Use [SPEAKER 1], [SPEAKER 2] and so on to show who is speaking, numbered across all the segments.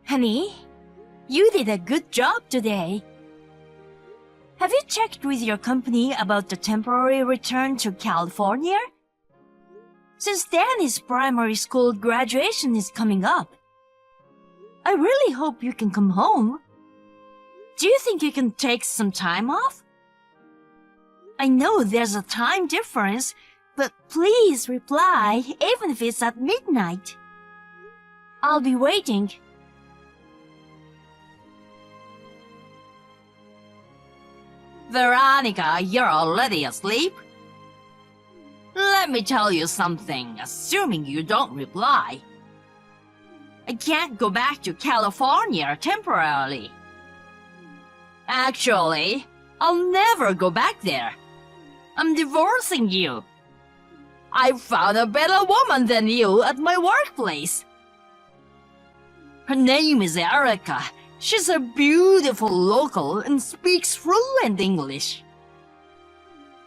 [SPEAKER 1] Honey, you did a good job today. Have you checked with your company about the temporary return to California? Since Danny's primary school graduation is coming up, I really hope you can come home. Do you think you can take some time off? I know there's a time difference, but please reply even if it's at midnight. I'll be waiting.
[SPEAKER 2] Veronica, you're already asleep? Let me tell you something, assuming you don't reply. I can't go back to California temporarily. Actually, I'll never go back there. I'm divorcing you. I found a better woman than you at my workplace. Her name is Erica. She's a beautiful local and speaks fluent English.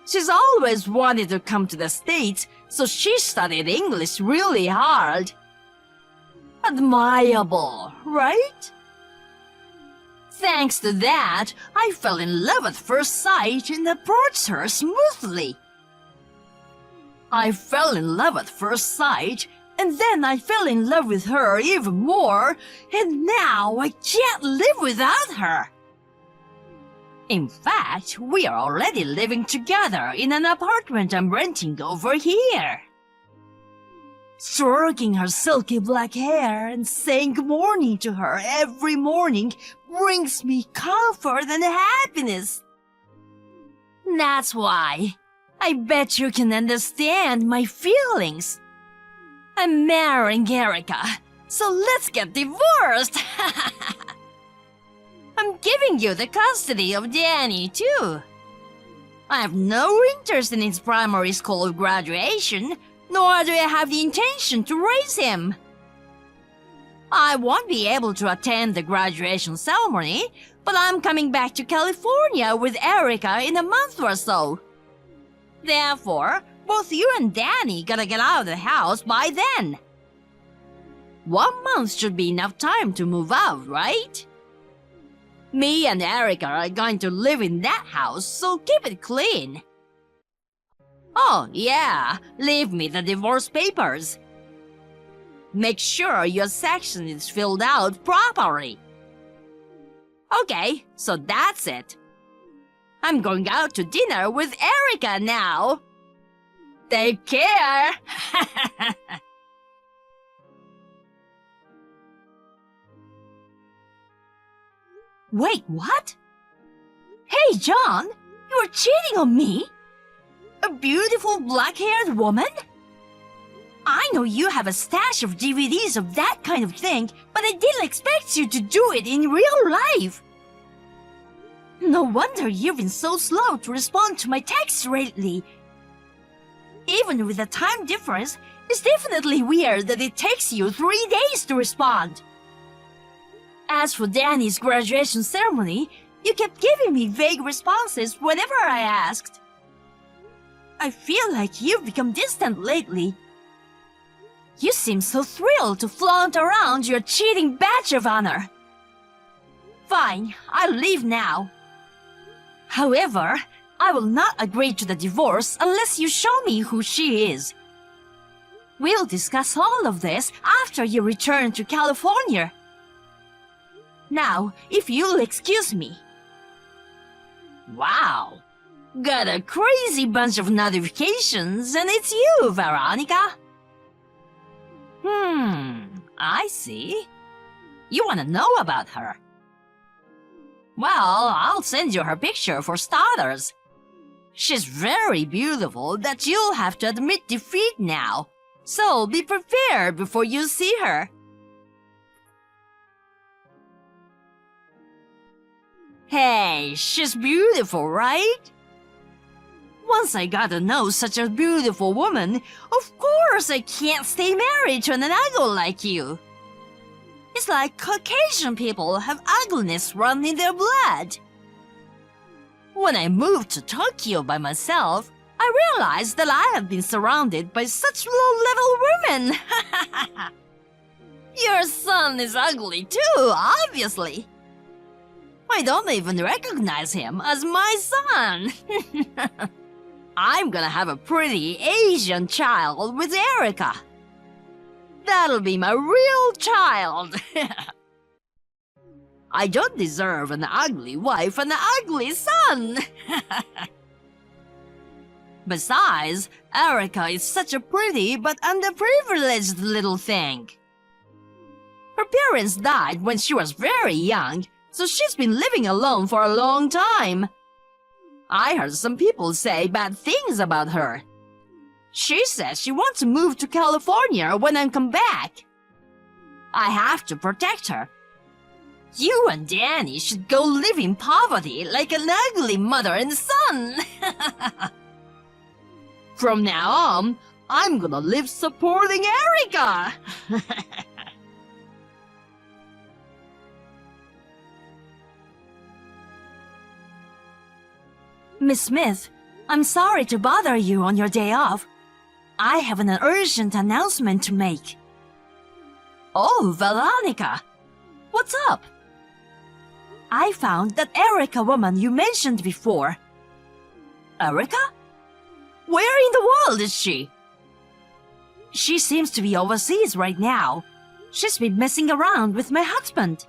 [SPEAKER 2] She's always wanted to come to the States, so she studied English really hard. Admirable, right? Thanks to that, I fell in love at first sight and approached her smoothly. I fell in love at first sight, and then I fell in love with her even more, and now I can't live without her. In fact, we are already living together in an apartment I'm renting over here. Stroking her silky black hair and saying good morning to her every morning brings me comfort and happiness. That's why I bet you can understand my feelings. I'm marrying Erica, so let's get divorced. I'm giving you the custody of Danny, too. I have no interest in his primary school graduation, nor do I have the intention to raise him. I won't be able to attend the graduation ceremony, but I'm coming back to California with Erica in a month or so. Therefore, both you and Danny gotta get out of the house by then. 1 month should be enough time to move out, right? Me and Erica are going to live in that house, so keep it clean. Oh, yeah, leave me the divorce papers. Make sure your section is filled out properly. Okay, so that's it. I'm going out to dinner with Erica now. Take care!
[SPEAKER 1] Wait, what? Hey, John, you were cheating on me? A beautiful black-haired woman? I know you have a stash of DVDs of that kind of thing, but I didn't expect you to do it in real life. No wonder you've been so slow to respond to my texts lately. Even with the time difference, it's definitely weird that it takes you 3 days to respond. As for Danny's graduation ceremony, you kept giving me vague responses whenever I asked. I feel like you've become distant lately. You seem so thrilled to flaunt around your cheating badge of honor. Fine, I'll leave now. However, I will not agree to the divorce unless you show me who she is. We'll discuss all of this after you return to California. Now, if you'll excuse me.
[SPEAKER 2] Wow, got a crazy bunch of notifications, and it's you, Veronica. I see. You want to know about her. Well, I'll send you her picture for starters. She's very beautiful that you'll have to admit defeat now, so be prepared before you see her. Hey, she's beautiful, right? Once I got to know such a beautiful woman, of course I can't stay married to an ugly like you. It's like Caucasian people have ugliness run in their blood. When I moved to Tokyo by myself, I realized that I have been surrounded by such low-level women. Your son is ugly too, obviously. I don't even recognize him as my son. I'm gonna have a pretty Asian child with Erica. That'll be my real child. I don't deserve an ugly wife and an ugly son. Besides, Erica is such a pretty but underprivileged little thing. Her parents died when she was very young, so she's been living alone for a long time. I heard some people say bad things about her. She says she wants to move to California when I come back. I have to protect her. You and Danny should go live in poverty like an ugly mother and son. From now on, I'm gonna live supporting Erica.
[SPEAKER 1] Miss Smith, I'm sorry to bother you on your day off. I have an urgent announcement to make.
[SPEAKER 2] Oh, Veronica. What's up?
[SPEAKER 1] I found that Erica woman you mentioned before.
[SPEAKER 2] Erica? Where in the world is she?
[SPEAKER 1] She seems to be overseas right now. She's been messing around with my husband.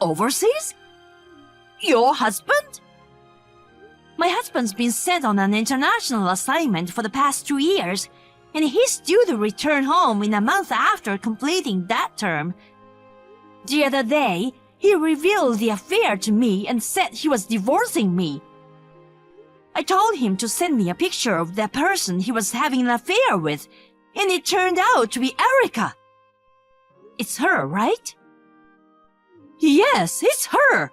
[SPEAKER 2] Overseas? Your husband?
[SPEAKER 1] My husband's been sent on an international assignment for the past 2 years, and he's due to return home in a month after completing that term. The other day, he revealed the affair to me and said he was divorcing me. I told him to send me a picture of the person he was having an affair with, and it turned out to be Erica. It's her, right?
[SPEAKER 2] Yes, it's her.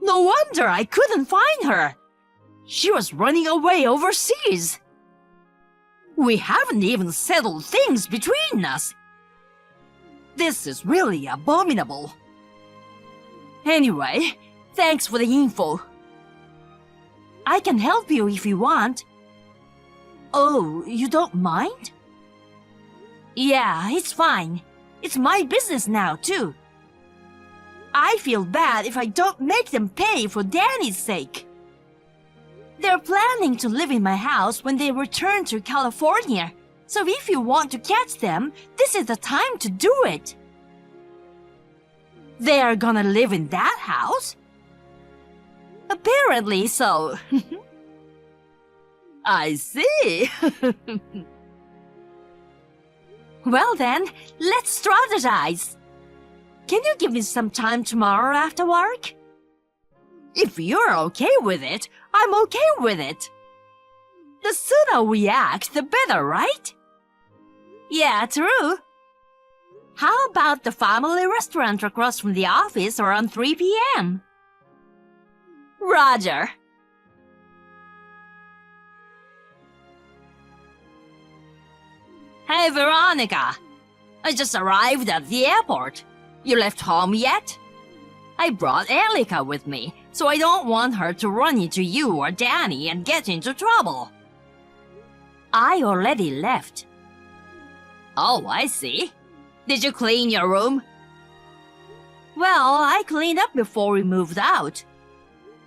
[SPEAKER 2] No wonder I couldn't find her. She was running away overseas. We haven't even settled things between us. This is really abominable. Anyway, thanks for the info.
[SPEAKER 1] I can help you if you want.
[SPEAKER 2] Oh, you don't mind?
[SPEAKER 1] Yeah, it's fine. It's my business now, too. I feel bad if I don't make them pay for Danny's sake. They're planning to live in my house when they return to California, so if you want to catch them, this is the time to do it.
[SPEAKER 2] They're gonna live in that house?
[SPEAKER 1] Apparently so.
[SPEAKER 2] I see.
[SPEAKER 1] Well then, let's strategize. Can you give me some time tomorrow after work?
[SPEAKER 2] If you're okay with it, I'm okay with it. The sooner we act, the better, right?
[SPEAKER 1] Yeah, true. How about the family restaurant across from the office around 3 p.m.?
[SPEAKER 2] Roger. Hey, Veronica. I just arrived at the airport. You left home yet? I brought Erica with me, so I don't want her to run into you or Danny and get into trouble.
[SPEAKER 1] I already left.
[SPEAKER 2] Oh, I see. Did you clean your room?
[SPEAKER 1] Well, I cleaned up before we moved out.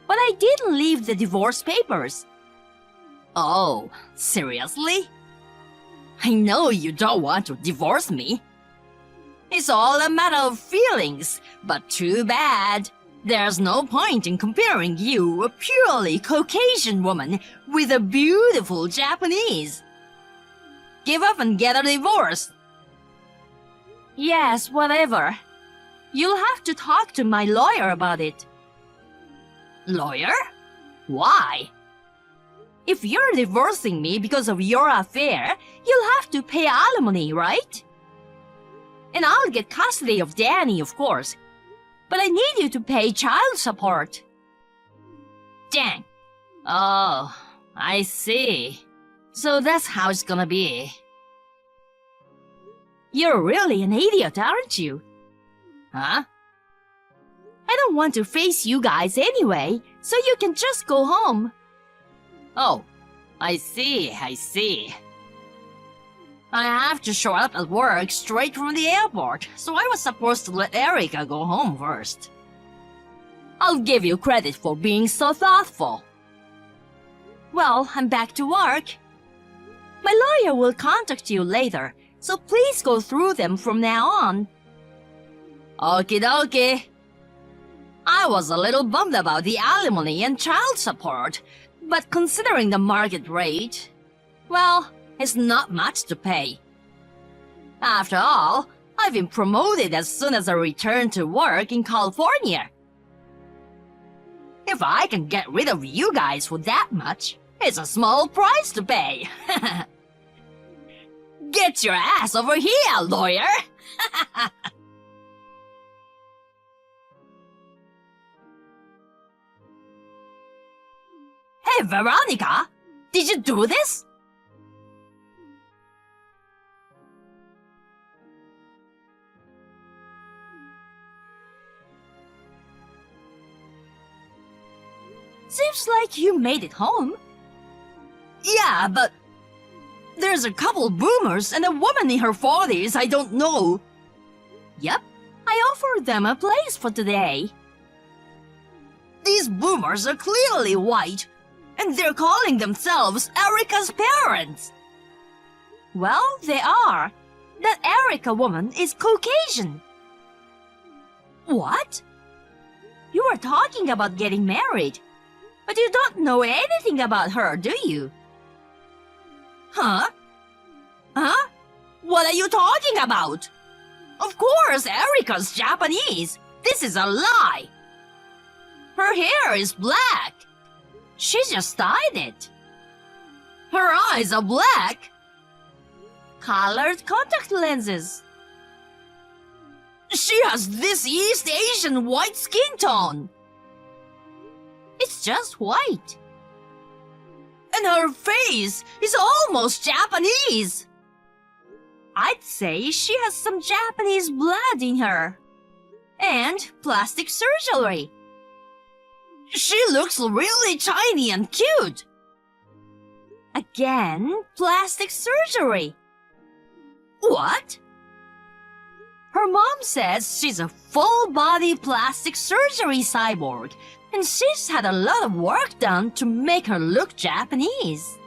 [SPEAKER 1] But I didn't leave the divorce papers.
[SPEAKER 2] Oh, seriously? I know you don't want to divorce me. It's all a matter of feelings, but too bad. There's no point in comparing you, a purely Caucasian woman, with a beautiful Japanese. Give up and get a divorce.
[SPEAKER 1] Yes, whatever. You'll have to talk to my lawyer about it.
[SPEAKER 2] Lawyer? Why?
[SPEAKER 1] If you're divorcing me because of your affair, you'll have to pay alimony, right? And I'll get custody of Danny, of course. But I need you to pay child support.
[SPEAKER 2] Dang. Oh, I see. So that's how it's gonna be.
[SPEAKER 1] You're really an idiot, aren't you?
[SPEAKER 2] Huh?
[SPEAKER 1] I don't want to face you guys anyway, so you can just go home.
[SPEAKER 2] Oh, I see, I see. I have to show up at work straight from the airport, so I was supposed to let Erica go home first.
[SPEAKER 1] I'll give you credit for being so thoughtful. Well, I'm back to work. My lawyer will contact you later, so please go through them from now on.
[SPEAKER 2] Okie dokie. I was a little bummed about the alimony and child support, but considering the market rate, well, it's not much to pay. After all, I've been promoted as soon as I returned to work in California. If I can get rid of you guys for that much, it's a small price to pay. Get your ass over here, lawyer! Hey, Veronica! Did you do this?
[SPEAKER 1] Seems like you made it home.
[SPEAKER 2] Yeah, but there's a couple boomers and a woman in her 40s I don't know.
[SPEAKER 1] Yep, I offered them a place for today.
[SPEAKER 2] These boomers are clearly white, and they're calling themselves Erica's parents.
[SPEAKER 1] Well, they are. That Erica woman is Caucasian.
[SPEAKER 2] What?
[SPEAKER 1] You were talking about getting married, but you don't know anything about her, do you?
[SPEAKER 2] Huh? Huh? What are you talking about? Of course, Erica's Japanese. This is a lie. Her hair is black.
[SPEAKER 1] She just dyed it.
[SPEAKER 2] Her eyes are black.
[SPEAKER 1] Colored contact lenses.
[SPEAKER 2] She has this East Asian white skin tone.
[SPEAKER 1] It's just white.
[SPEAKER 2] And her face is almost Japanese.
[SPEAKER 1] I'd say she has some Japanese blood in her. And plastic surgery.
[SPEAKER 2] She looks really tiny and cute.
[SPEAKER 1] Again, plastic surgery.
[SPEAKER 2] What?
[SPEAKER 1] Her mom says she's a full-body plastic surgery cyborg, and she's had a lot of work done to make her look Japanese.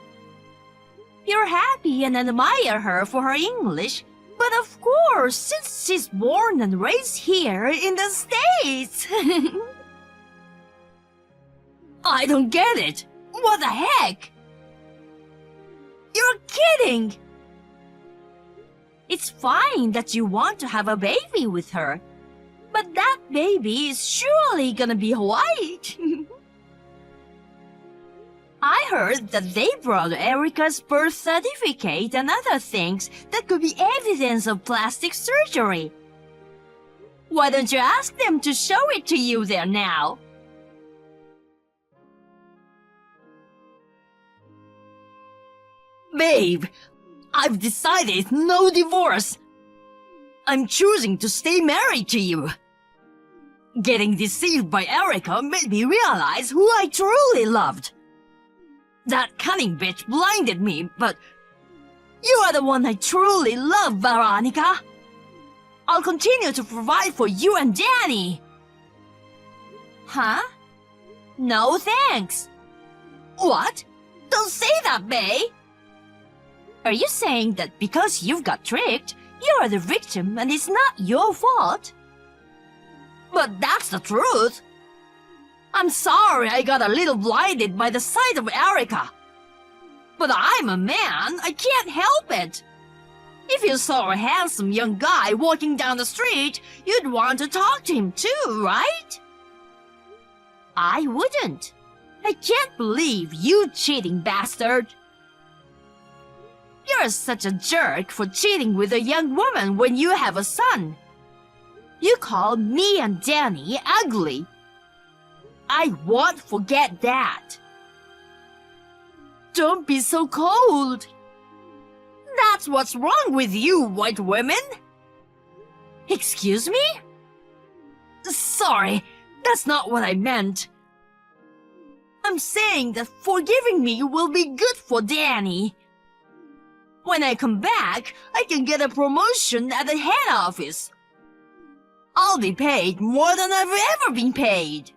[SPEAKER 1] You're happy and admire her for her English, but of course, since she's born and raised here in the States.
[SPEAKER 2] I don't get it. What the heck?
[SPEAKER 1] You're kidding! It's fine that you want to have a baby with her, but that baby is surely gonna be white. I heard that they brought Erica's birth certificate and other things that could be evidence of plastic surgery. Why don't you ask them to show it to you there now?
[SPEAKER 2] Babe, I've decided no divorce. I'm choosing to stay married to you. Getting deceived by Erica made me realize who I truly loved. That cunning bitch blinded me, but you are the one I truly love, Veronica. I'll continue to provide for you and Danny.
[SPEAKER 1] Huh? No thanks.
[SPEAKER 2] What? Don't say that, babe.
[SPEAKER 1] Are you saying that because you've got tricked, you're the victim and it's not your fault?
[SPEAKER 2] But that's the truth. I'm sorry I got a little blinded by the sight of Erica. But I'm a man, I can't help it. If you saw a handsome young guy walking down the street, you'd want to talk to him too, right?
[SPEAKER 1] I wouldn't.
[SPEAKER 2] I can't believe you cheating bastard. You're such a jerk for cheating with a young woman when you have a son. You call me and Danny ugly. I won't forget that. Don't be so cold. That's what's wrong with you, white women. Excuse me? Sorry, that's not what I meant. I'm saying that forgiving me will be good for Danny. When I come back, I can get a promotion at the head office. I'll be paid more than I've ever been paid.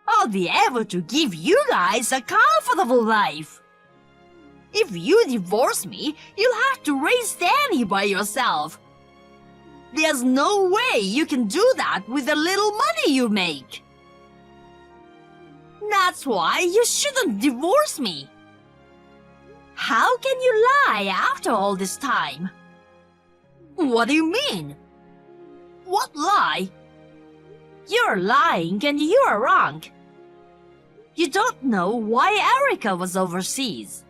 [SPEAKER 2] I'll be able to give you guys a comfortable life. If you divorce me, you'll have to raise Danny by yourself. There's no way you can do that with the little money you make. That's why you shouldn't divorce me. How can you lie after all this time? What do you mean? What lie? You're lying and you're wrong. You don't know why Erica was overseas.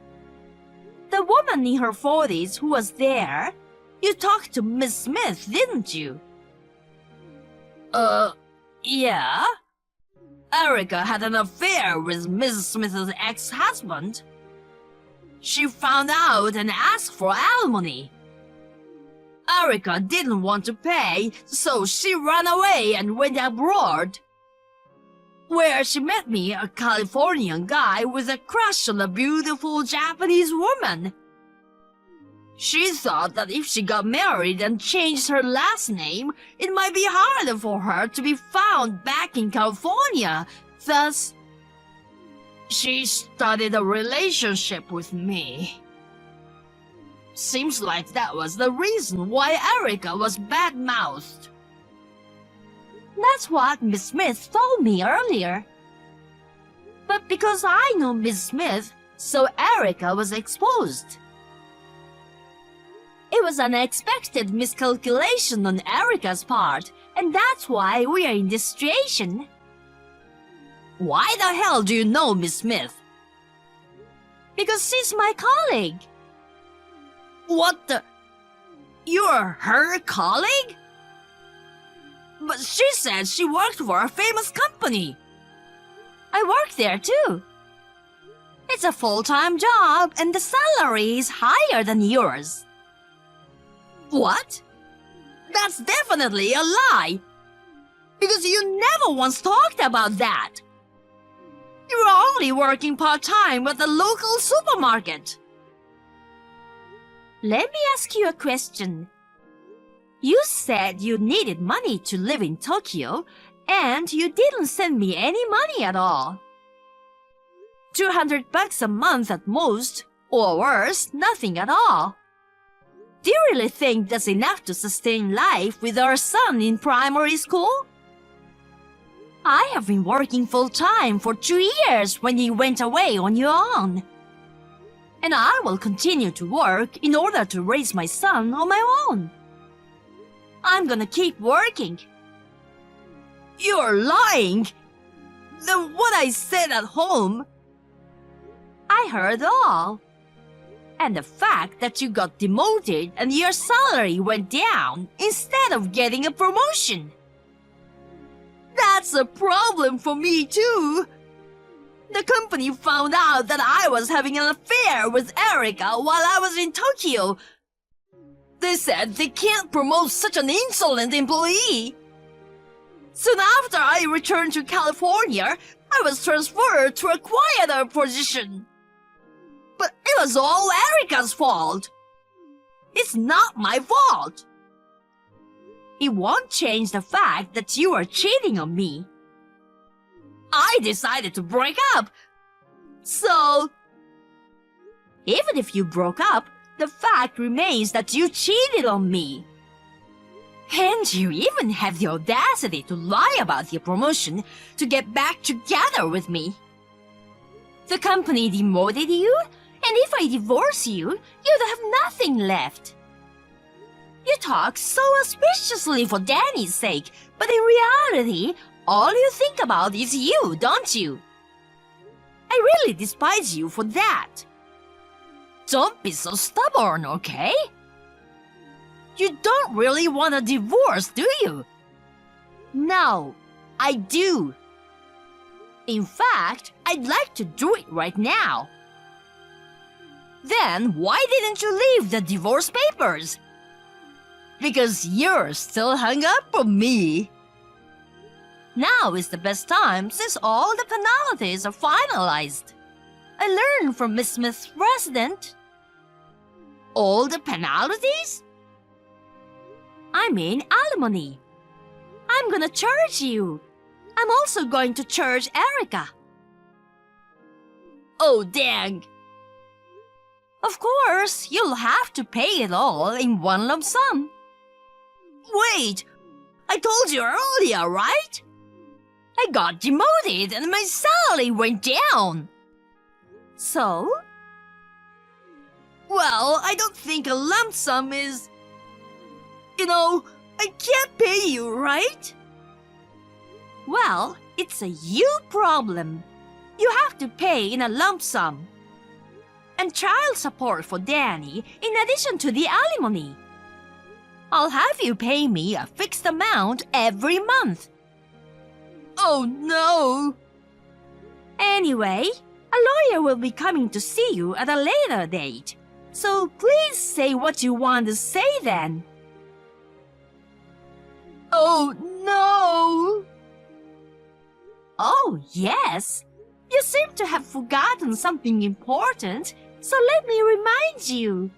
[SPEAKER 2] The woman in her 40s who was there, you talked to Miss Smith, didn't you? Yeah. Erica had an affair with Mrs. Smith's ex-husband. She found out and asked for alimony. Erica didn't want to pay, so she ran away and went abroad, where she met me, a Californian guy with a crush on a beautiful Japanese woman. She thought that if she got married and changed her last name, it might be harder for her to be found back in California. Thus, she started a relationship with me. Seems like that was the reason why Erica was bad-mouthed. That's what Miss Smith told me earlier. But because I know Miss Smith, so Erica was exposed. It was an unexpected miscalculation on Erica's part, and that's why we are in this situation. Why the hell do you know Miss Smith? Because she's my colleague. What the? You're her colleague? But she said she worked for a famous company. I work there too. It's a full-time job and the salary is higher than yours. What? That's definitely a lie. Because you never once talked about that. You were only working part-time at the local supermarket. Let me ask you a question. You said you needed money to live in Tokyo, and you didn't send me any money at all. $200 a month at most, or worse, nothing at all. Do you really think that's enough to sustain life with our son in primary school? I have been working full-time for 2 years when you went away on your own. And I will continue to work in order to raise my son on my own. I'm gonna keep working. You're lying. What I said at home. I heard all. And the fact that you got demoted and your salary went down instead of getting a promotion. That's a problem for me too. The company found out that I was having an affair with Erica while I was in Tokyo. They said they can't promote such an insolent employee. Soon after I returned to California, I was transferred to a quieter position. But it was all Erica's fault. It's not my fault. It won't change the fact that you are cheating on me. I decided to break up. So, even if you broke up, the fact remains that you cheated on me. And you even have the audacity to lie about your promotion to get back together with me. The company demoted you, and if I divorce you, you'd have nothing left. You talk so auspiciously for Danny's sake, but in reality, all you think about is you, don't you? I really despise you for that. Don't be so stubborn, okay? You don't really want a divorce, do you? No, I do. In fact, I'd like to do it right now. Then why didn't you leave the divorce papers? Because you're still hung up on me. Now is the best time since all the penalties are finalized. I learned from Miss Smith's president. All the penalties?
[SPEAKER 1] I mean alimony. I'm gonna charge you. I'm also going to charge Erica.
[SPEAKER 2] Oh, dang.
[SPEAKER 1] Of course, you'll have to pay it all in one lump sum.
[SPEAKER 2] Wait, I told you earlier, right? I got demoted and my salary went down.
[SPEAKER 1] So?
[SPEAKER 2] Well, I don't think a lump sum is... I can't pay you, right?
[SPEAKER 1] Well, it's a you problem. You have to pay in a lump sum. And child support for Danny in addition to the alimony. I'll have you pay me a fixed amount every month.
[SPEAKER 2] Oh no!
[SPEAKER 1] Anyway, a lawyer will be coming to see you at a later date. So please say what you want to say then.
[SPEAKER 2] Oh no!
[SPEAKER 1] Oh, yes. You seem to have forgotten something important, so let me remind you.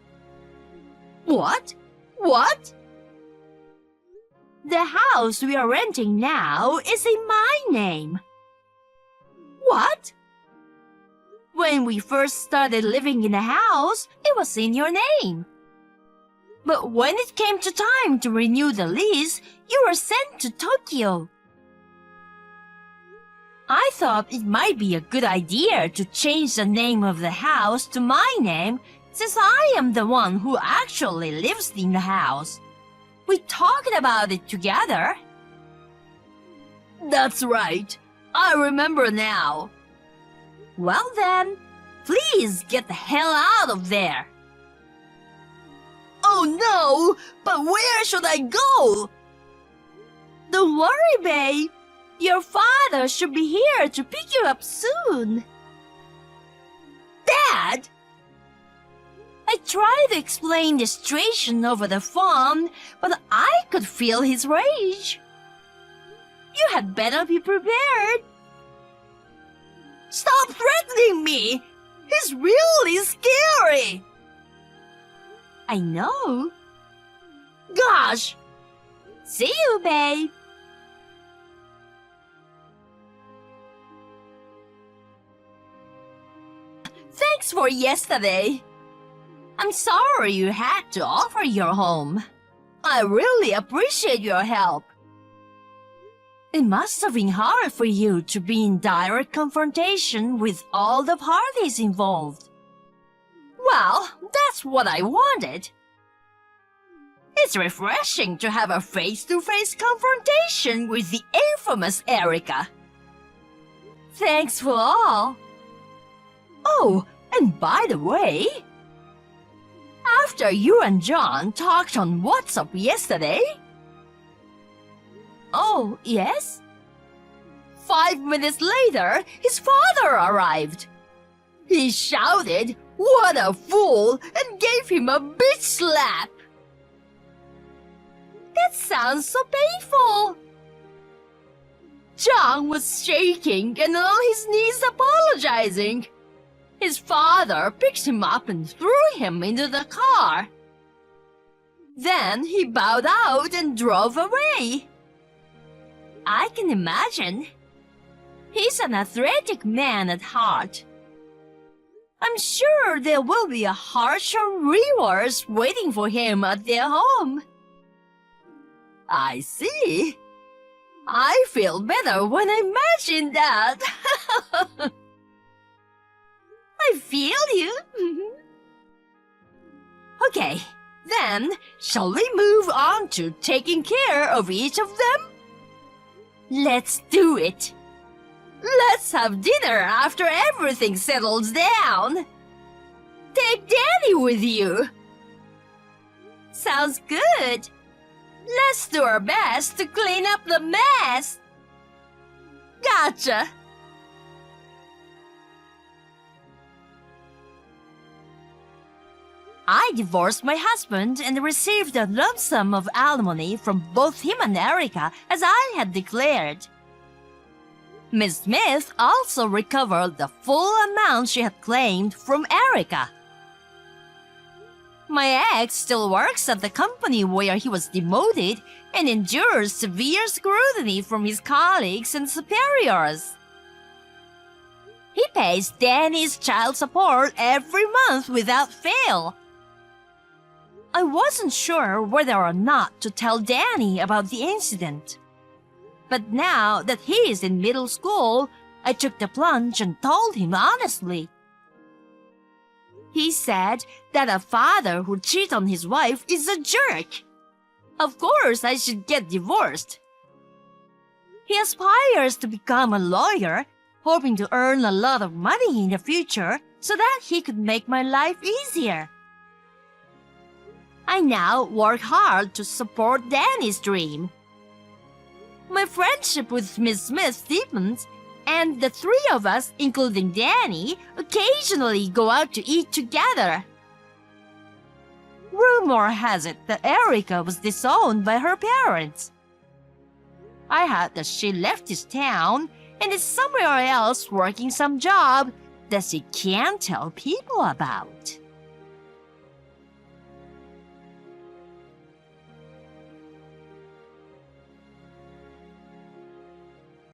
[SPEAKER 2] What? What?
[SPEAKER 1] The house we are renting now is in my name.
[SPEAKER 2] What?
[SPEAKER 1] When we first started living in the house, it was in your name. But when it came to time to renew the lease, you were sent to Tokyo. I thought it might be a good idea to change the name of the house to my name, since I am the one who actually lives in the house. We talked about it together.
[SPEAKER 2] That's right. I remember now.
[SPEAKER 1] Well then, please get the hell out of there.
[SPEAKER 2] Oh no! But where should I go?
[SPEAKER 1] Don't worry, babe. Your father should be here to pick you up soon.
[SPEAKER 2] Dad?
[SPEAKER 1] I tried to explain the situation over the phone, but I could feel his rage. You had better be prepared.
[SPEAKER 2] Stop threatening me! He's really scary!
[SPEAKER 1] I know.
[SPEAKER 2] Gosh!
[SPEAKER 1] See you, babe.
[SPEAKER 2] Thanks for yesterday.
[SPEAKER 1] I'm sorry you had to offer your home.
[SPEAKER 2] I really appreciate your help.
[SPEAKER 1] It must have been hard for you to be in direct confrontation with all the parties involved.
[SPEAKER 2] Well, that's what I wanted. It's refreshing to have a face-to-face confrontation with the infamous Erica.
[SPEAKER 1] Thanks for all. Oh, and by the way, after you and John talked on WhatsApp yesterday... Oh, yes?
[SPEAKER 2] 5 minutes later, his father arrived. He shouted, "What a fool!" and gave him a bitch slap.
[SPEAKER 1] That sounds so painful.
[SPEAKER 2] John was shaking and on his knees apologizing. His father picked him up and threw him into the car. Then he bowed out and drove away.
[SPEAKER 1] I can imagine. He's an athletic man at heart. I'm sure there will be a harsher rewards waiting for him at their home.
[SPEAKER 2] I see. I feel better when I imagine that.
[SPEAKER 1] I feel you.
[SPEAKER 2] Okay, then shall we move on to taking care of each of them?
[SPEAKER 1] Let's do it.
[SPEAKER 2] Let's have dinner after everything settles down. Take Danny with you.
[SPEAKER 1] Sounds good.
[SPEAKER 2] Let's do our best to clean up the mess. Gotcha.
[SPEAKER 1] I divorced my husband and received a lump sum of alimony from both him and Erica, as I had declared. Miss Smith also recovered the full amount she had claimed from Erica.
[SPEAKER 2] My ex still works at the company where he was demoted and endures severe scrutiny from his colleagues and superiors. He pays Danny's child support every month without fail. I wasn't sure whether or not to tell Danny about the incident. But now that he is in middle school, I took the plunge and told him honestly. He said that a father who cheats on his wife is a jerk. Of course, I should get divorced. He aspires to become a lawyer, hoping to earn a lot of money in the future so that he could make my life easier. I now work hard to support Danny's dream. My friendship with Miss Smith deepens, and the three of us, including Danny, occasionally go out to eat together. Rumor has it that Erica was disowned by her parents. I heard that she left this town and is somewhere else working some job that she can't tell people about.